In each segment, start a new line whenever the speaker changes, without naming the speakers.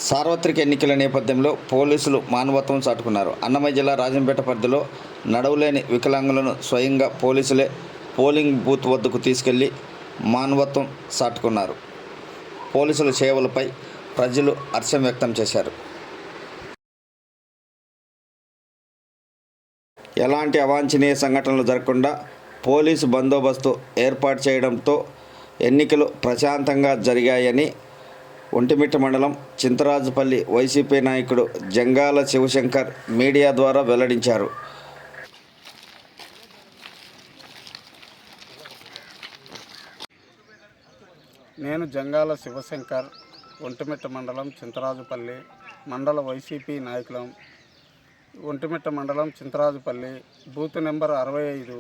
సార్వత్రిక ఎన్నికల నేపథ్యంలో పోలీసులు మానవత్వం చాటుకున్నారు. అన్నమయ్య జిల్లా రాజంపేట పరిధిలో నడవలేని వికలాంగులను స్వయంగా పోలీసులే పోలింగ్ బూత్ వద్దకు తీసుకెళ్లి మానవత్వం చాటుకున్నారు. పోలీసుల సేవలపై ప్రజలు హర్షం వ్యక్తం చేశారు. ఎలాంటి అవాంఛనీయ సంఘటనలు జరగకుండా పోలీసు బందోబస్తు ఏర్పాటు చేయడంతో ఎన్నికలు ప్రశాంతంగా జరిగాయని ఒంటిమిట్ట మండలం చింతరాజుపల్లి వైసీపీ నాయకుడు జంగాల శివశంకర్ మీడియా ద్వారా వెల్లడించారు.
నేను జంగాల శివశంకర్, ఒంటిమిట్ట మండలం చింతరాజుపల్లి మండల వైసీపీ నాయకులం. ఒంటిమిట్ట మండలం చింతరాజుపల్లి బూత్ నెంబర్ 65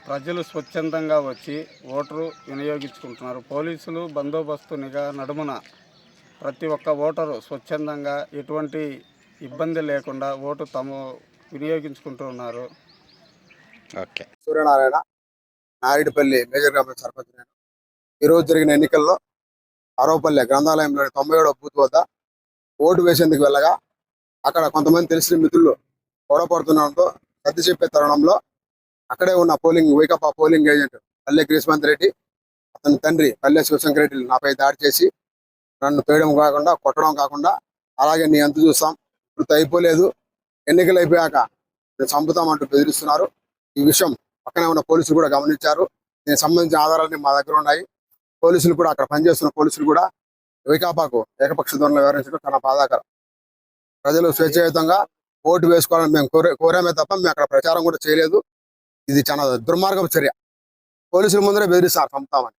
ప్రజలు స్వచ్ఛందంగా వచ్చి ఓటరు వినియోగించుకుంటున్నారు. పోలీసులు బందోబస్తు నిఘా నడుమున ప్రతి ఒక్క ఓటరు స్వచ్ఛందంగా ఎటువంటి ఇబ్బంది లేకుండా ఓటు వినియోగించుకుంటున్నారు.
ఓకే. సూర్యనారాయణ, నాయుడుపల్లి మేజర్ గ్రామ సర్పంచ్. నేను ఈరోజు జరిగిన ఎన్నికల్లో అరవపల్లె గ్రంథాలయంలోని 97వ బూత్ వద్ద ఓటు వేసేందుకు వెళ్ళగా అక్కడ కొంతమంది తెలిసిన మిత్రులు గొడవపడుతుండడంతో సర్ది చెప్పే తరుణంలో అక్కడే ఉన్న వైకాపా పోలింగ్ ఏజెంట్ పల్లె గ్రీస్మంత్ రెడ్డి, అతని తండ్రి పల్లె శివశంకర్ రెడ్డి నాపై దాడి చేసి నన్ను తోయడం కాకుండా కొట్టడం కాకుండా అలాగే నీ ఎంత చూస్తాం, ఇప్పుడు అయిపోలేదు, ఎన్నికలు అయిపోయాక నేను చంపుతామంటూ బెదిరిస్తున్నారు. ఈ విషయం పక్కనే ఉన్న పోలీసులు కూడా గమనించారు. దీనికి సంబంధించిన ఆధారాలన్నీ మా దగ్గర ఉన్నాయి. పోలీసులు కూడా అక్కడ పనిచేస్తున్న పోలీసులు కూడా వైకాపాకు ఏకపక్ష ధోరణిలో వ్యవహరించడం చాలా బాధాకరం. ప్రజలు స్వేచ్ఛాయుతంగా ఓటు వేసుకోవాలని మేము కోరామే తప్ప మేము అక్కడ ప్రచారం కూడా చేయలేదు. ఇది చాలా దుర్మార్గపు చర్య. పోలీసుల ముందరే బెదిరిస్తారు చంపుతామని.